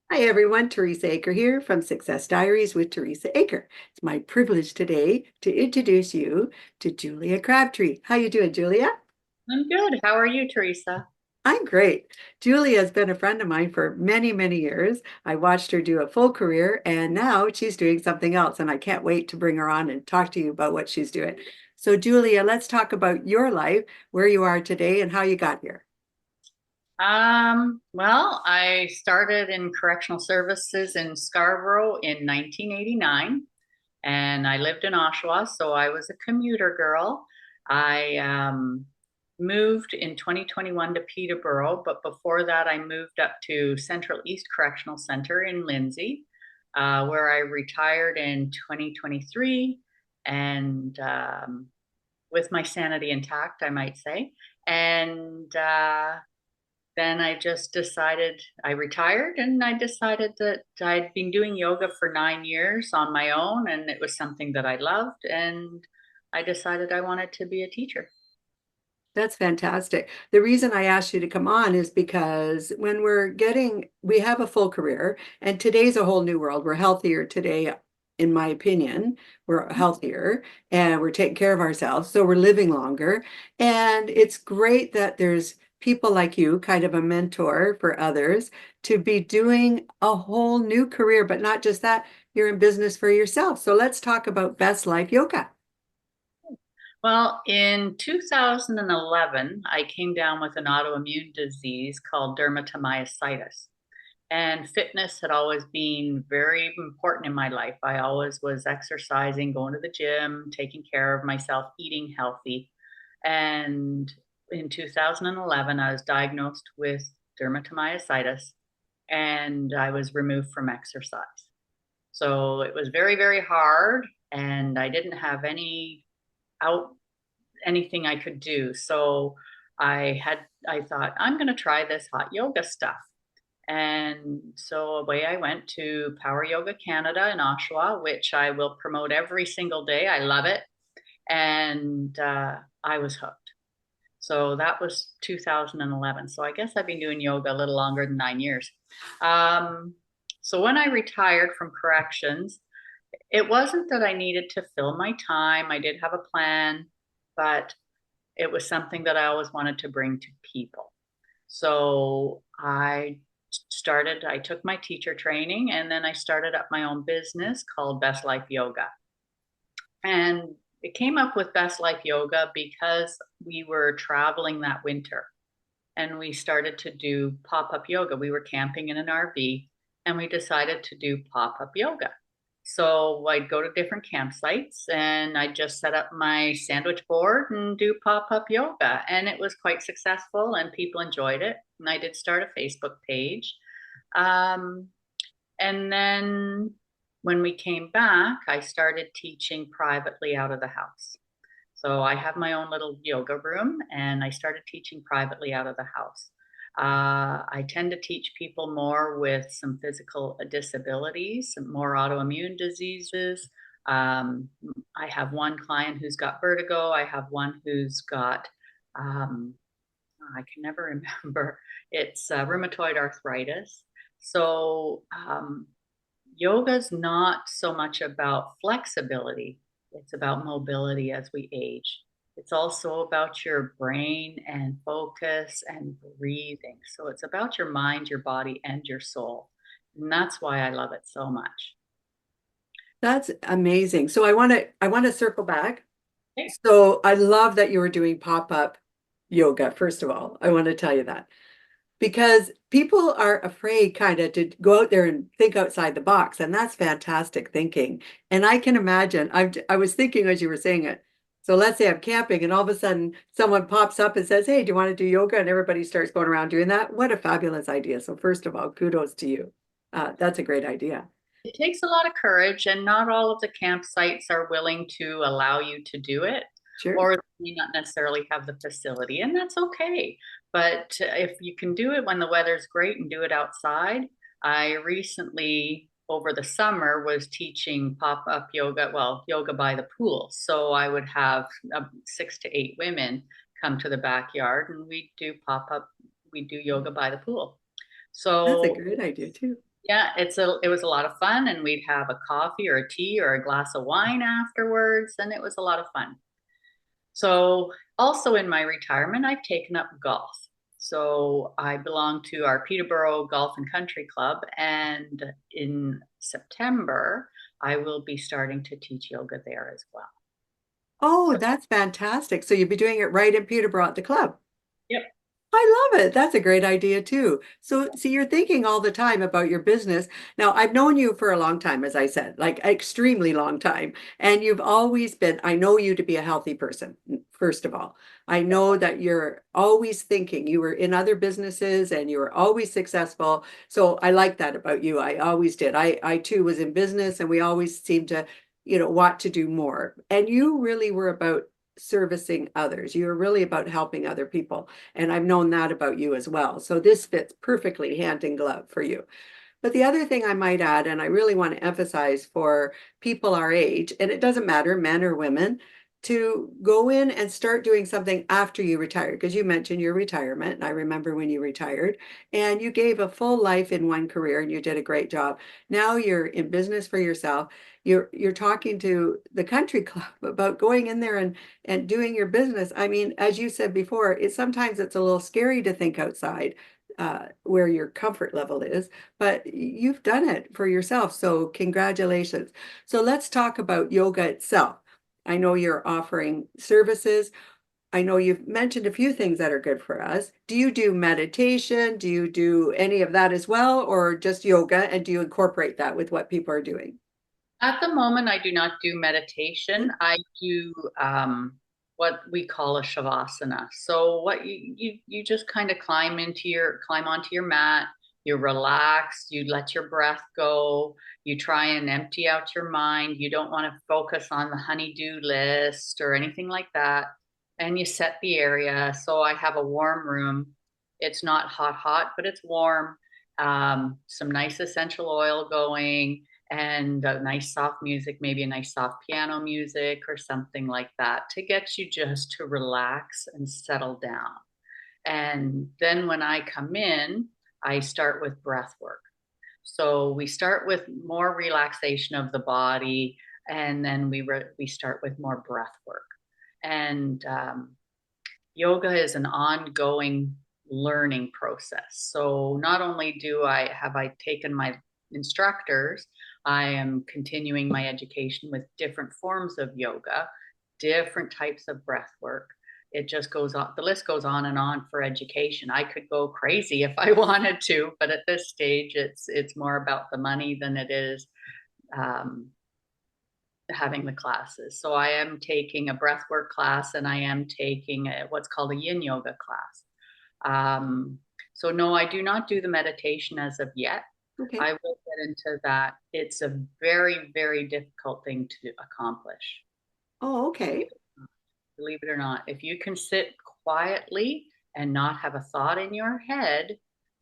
Hi everyone, Teresa Aker here from Success Diaries with Teresa Aker. It's my privilege today to introduce you to Julia Crabtree. How you doing, Julia? I'm good. How are you, Teresa? I'm great. Julia has been a friend of mine for many, many years. I watched her do a full career and now she's doing something else, and I can't wait to bring her on and talk to you about what she's doing. So, Julia, let's talk about your life, where you are today, and how you got here. Well, I started in correctional services in Scarborough in 1989, and I lived in Oshawa, so I was a commuter girl. I moved in 2021 to Peterborough, but before that, I moved up to Central East Correctional Center in Lindsay, where I retired in 2023, and with my sanity intact, I might say. And then I just decided I retired and I decided that I'd been doing yoga for 9 years on my own and it was something that I loved. And I decided I wanted to be a teacher. That's fantastic. The reason I asked you to come on is because we have a full career, and today's a whole new world. We're healthier today, in my opinion. We're healthier and we're taking care of ourselves. So we're living longer. And it's great that there's people like you, kind of a mentor for others, to be doing a whole new career, but not just that, you're in business for yourself. So let's talk about Best Life Yoga. Well, in 2011, I came down with an autoimmune disease called dermatomyositis. And fitness had always been very important in my life. I always was exercising, going to the gym, taking care of myself, eating healthy. And in 2011, I was diagnosed with dermatomyositis and I was removed from exercise. So it was very, very hard, and I didn't have out anything I could do. So I thought I'm going to try this hot yoga stuff. And so away I went to Power Yoga Canada in Oshawa, which I will promote every single day. I love it. And I was hooked. So that was 2011. So I guess I've been doing yoga a little longer than 9 years. Um, so when I retired from corrections, it wasn't that I needed to fill my time. I did have a plan, but it was something that I always wanted to bring to people. So I took my teacher training and then I started up my own business called Best Life Yoga. And it came up with Best Life Yoga because we were traveling that winter and we started to do pop up yoga. We were camping in an RV and we decided to do pop up yoga. So I'd go to different campsites and I'd just set up my sandwich board and do pop up yoga. And it was quite successful and people enjoyed it. And I did start a Facebook page. Um, and then when we came back, I started teaching privately out of the house. So I have my own little yoga room and I started teaching privately out of the house. I tend to teach people more with some physical disabilities, some more autoimmune diseases. Um, I have one client who's got vertigo. I have one who's got, um, I can never remember, it's rheumatoid arthritis. So yoga's not so much about flexibility, it's about mobility as we age. It's also about your brain and focus and breathing. So it's about your mind, your body, and your soul. And that's why I love it so much. That's amazing. So I want to circle back. Okay. So I love that you were doing pop-up yoga, first of all. I want to tell you that because people are afraid kind of to go out there and think outside the box, and that's fantastic thinking. And I can imagine, I was thinking as you were saying it. So let's say I'm camping and all of a sudden someone pops up and says, "Hey, do you want to do yoga?" And everybody starts going around doing that. What a fabulous idea. So first of all, kudos to you. That's a great idea. It takes a lot of courage, and not all of the campsites are willing to allow you to do it, Sure. or they may not necessarily have the facility, and that's okay. But if you can do it when the weather's great and do it outside, I recently, over the summer, was teaching pop up yoga, well, yoga by the pool. So I would have 6 to 8 women come to the backyard and we do yoga by the pool. That's a So great idea too. Yeah, it was a lot of fun, and we'd have a coffee or a tea or a glass of wine afterwards, and it was a lot of fun. So, also in my retirement, I've taken up golf. So, I belong to our Peterborough Golf and Country Club, and in September, I will be starting to teach yoga there as well. Oh, So, that's fantastic. So you'll be doing it right in Peterborough at the club. yep. I love it. That's a great idea too. So, see, you're thinking all the time about your business. Now, I've known you for a long time, as I said, like extremely long time. And you've always been, I know you to be a healthy person, first of all. I know that you're always thinking. You were in other businesses and you were always successful. So I like that about you. I always did. I too was in business and we always seemed to, want to do more. And you really were about servicing others. You were really about helping other people. And I've known that about you as well. So this fits perfectly hand in glove for you. But the other thing I might add, and I really want to emphasize for people our age, and it doesn't matter, men or women, to go in and start doing something after you retire, because you mentioned your retirement. And I remember when you retired and you gave a full life in one career and you did a great job. Now you're in business for yourself. You're talking to the country club about going in there and doing your business. I mean, as you said before, sometimes it's a little scary to think outside where your comfort level is, but you've done it for yourself. So congratulations. So let's talk about yoga itself. I know you're offering services. I know you've mentioned a few things that are good for us. Do you do meditation? Do you do any of that as well, or just yoga? And do you incorporate that with what people are doing? At the moment, I do not do meditation. I do what we call a shavasana. So what you just kind of climb onto your mat, you relax, you let your breath go, you try and empty out your mind. You don't want to focus on the honeydew list or anything like that. And you set the area. So I have a warm room. It's not hot, but it's warm. Some nice essential oil going and a nice soft music, maybe a nice soft piano music or something like that to get you just to relax and settle down. And then when I come in, I start with breath work. So we start with more relaxation of the body, and then we start with more breath work. And yoga is an ongoing learning process. So not only do I have I taken my instructors, I am continuing my education with different forms of yoga, different types of breath work. It just goes on, the list goes on and on for education. I could go crazy if I wanted to, but at this stage, it's more about the money than it is um, having the classes. So I am taking a breathwork class and I am taking what's called a yin yoga class. So no, I do not do the meditation as of yet. Okay. I will get into that. It's a very, very difficult thing to accomplish. Oh, okay. Believe it or not, if you can sit quietly and not have a thought in your head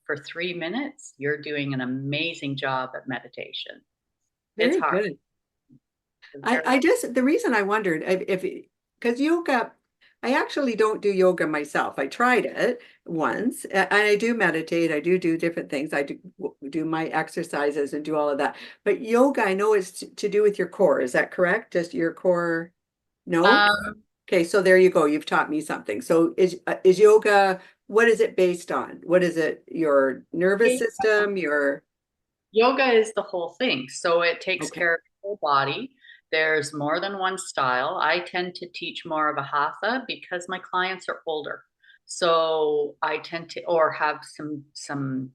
for 3 minutes, you're doing an amazing job at meditation. It's Very hard. good. It's I, very I just, the reason I wondered if, because yoga, I actually don't do yoga myself. I tried it once and I do meditate. I do different things. I do my exercises and do all of that. But yoga, I know is to do with your core. Is that correct? Just your core? No? um, Okay, so there you go. You've taught me something. So is yoga, what is it based on? What is it? Your nervous system, your, yoga is the whole thing. So it takes okay. care of the whole body. There's more than one style. I tend to teach more of a hatha because my clients are older. So I tend to or have some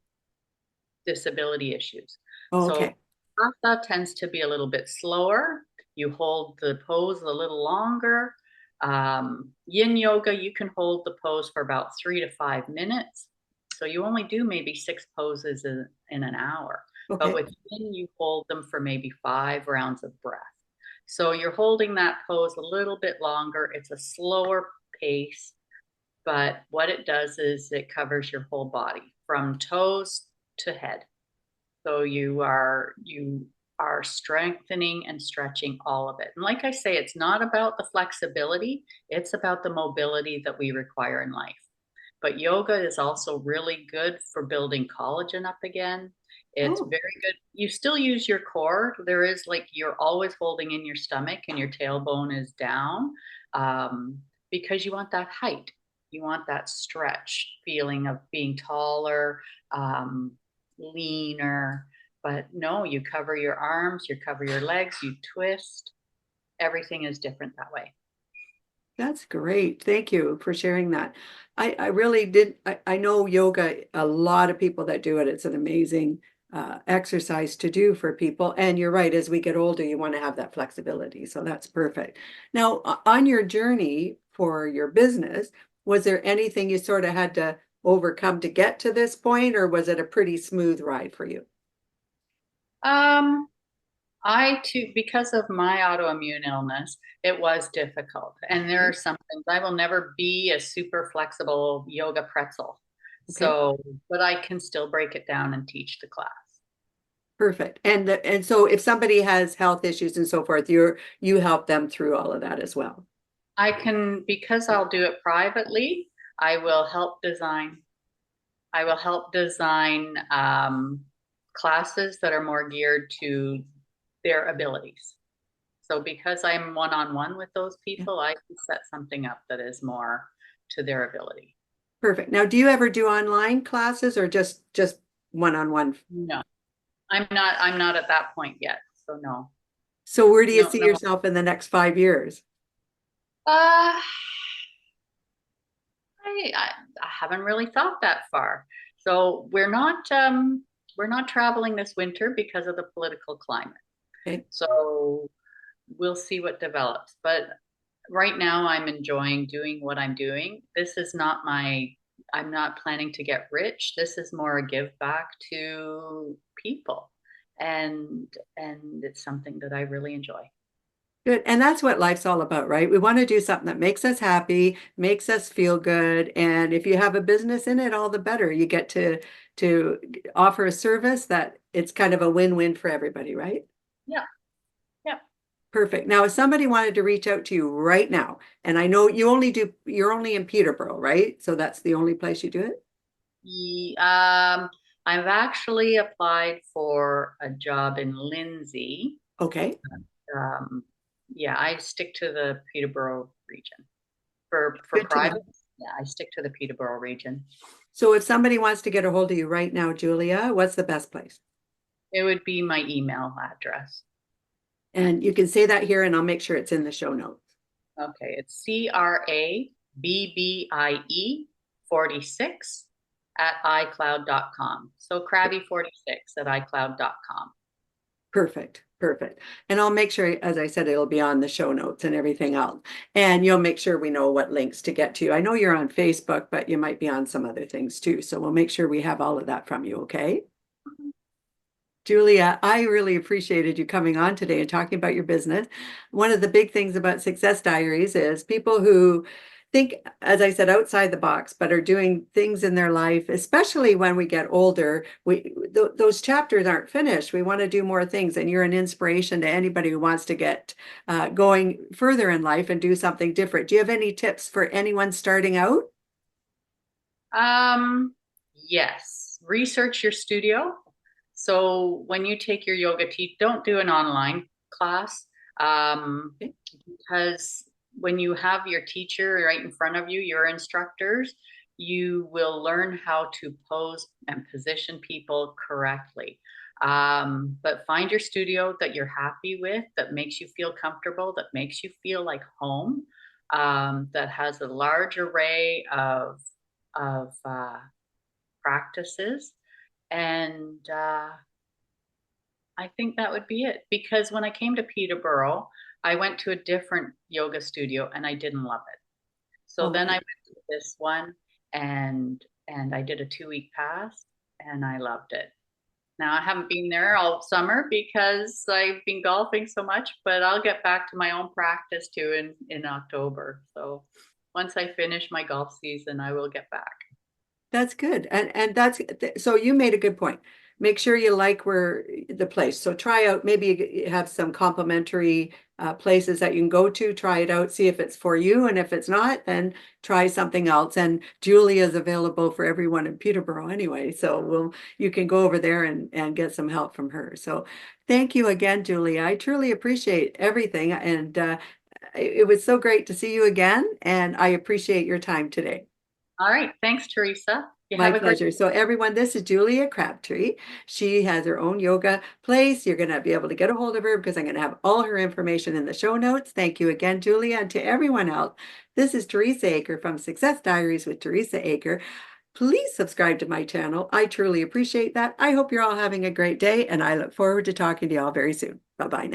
disability issues. So Okay. hatha tends to be a little bit slower. You hold the pose a little longer. Yin yoga, you can hold the pose for about 3 to 5 minutes. So you only do maybe 6 poses in an hour. But Okay. with yin, you hold them for maybe 5 rounds of breath. So you're holding that pose a little bit longer. It's a slower pace, but what it does is it covers your whole body from toes to head. So you are strengthening and stretching all of it. And like I say, it's not about the flexibility, it's about the mobility that we require in life. But yoga is also really good for building collagen up again. It's Oh, very good. You still use your core. There is like you're always holding in your stomach and your tailbone is down, because you want that height. You want that stretch feeling of being taller, um, leaner. But no, you cover your arms, you cover your legs, you twist. Everything is different that way. that's great. Thank you for sharing that. I really did. I know yoga, a lot of people that do it. It's an amazing exercise to do for people. And you're right, as we get older, you want to have that flexibility. So that's perfect. Now, on your journey for your business, was there anything you sort of had to overcome to get to this point, or was it a pretty smooth ride for you? Um, I too, because of my autoimmune illness, it was difficult. And there are Okay. some things I will never be a super flexible yoga pretzel. Okay. So, but I can still break it down and teach the class. Perfect. And so if somebody has health issues and so forth, you help them through all of that as well. I can, because I'll do it privately, I will help design. I will help design classes that are more geared to their abilities. So because I'm one-on-one with those Yeah. people, I can set something up that is more to their ability. Perfect. Now, do you ever do online classes or just one-on-one? No, I'm not at that point yet. So no, So where do you no, see no. yourself in the next 5 years? Uh, I haven't really thought that far. So we're not traveling this winter because of the political climate. Okay. So we'll see what develops. But right now I'm enjoying doing what I'm doing. This is not I'm not planning to get rich. This is more a give back to people. And it's something that I really enjoy. Good. And that's what life's all about, right? We want to do something that makes us happy, makes us feel good. And if you have a business in it, all the better. You get to offer a service that it's kind of a win-win for everybody, right? Yeah, yeah. Perfect. Now, if somebody wanted to reach out to you right now, and I know you're only in Peterborough, right? So that's the only place you do it? I've actually applied for a job in Lindsay. Okay. Um, yeah, I stick to the Peterborough region for Good to know. private. Yeah, I stick to the Peterborough region. So if somebody wants to get a hold of you right now, Julia, what's the best place? It would be my email address. And you can say that here and I'll make sure it's in the show notes. Okay, it's CRABBIE 46 at iCloud.com. So Krabby 46 at iCloud.com. Perfect. Perfect. And I'll make sure, as I said, it'll be on the show notes and everything else. And you'll make sure we know what links to get to. I know you're on Facebook, but you might be on some other things too. So we'll make sure we have all of that from you, okay? Julia, I really appreciated you coming on today and talking about your business. One of the big things about Success Diaries is people who think, as I said, outside the box, but are doing things in their life, especially when we get older. Those chapters aren't finished. We want to do more things, and you're an inspiration to anybody who wants to get going further in life and do something different. Do you have any tips for anyone starting out? Yes, research your studio. So when you take your yoga teach, don't do an online class, Okay. because when you have your teacher right in front of you, your instructors, you will learn how to pose and position people correctly. But find your studio that you're happy with, that makes you feel comfortable, that makes you feel like home, that has a large array of practices. And I think that would be it. Because when I came to Peterborough, I went to a different yoga studio and I didn't love it. So All then I right. went to this one and I did a 2 week pass and I loved it. Now I haven't been there all summer because I've been golfing so much, but I'll get back to my own practice too in October. So once I finish my golf season, I will get back. That's good. And that's so you made a good point. make sure you like where the place. So try out, maybe you have some complimentary places that you can go to, try it out, see if it's for you. And if it's not, then try something else. And Julia is available for everyone in Peterborough anyway. So you can go over there and get some help from her. So thank you again, Julia. I truly appreciate everything. And it was so great to see you again. And I appreciate your time today. All right. Thanks, Teresa. You My have a great pleasure. So everyone, this is Julia Crabtree. She has her own yoga place. You're going to be able to get a hold of her because I'm going to have all her information in the show notes. Thank you again, Julia. And to everyone else, this is Teresa Aker from Success Diaries with Teresa Aker. Please subscribe to my channel. I truly appreciate that. I hope you're all having a great day, and I look forward to talking to you all very soon. Bye-bye now.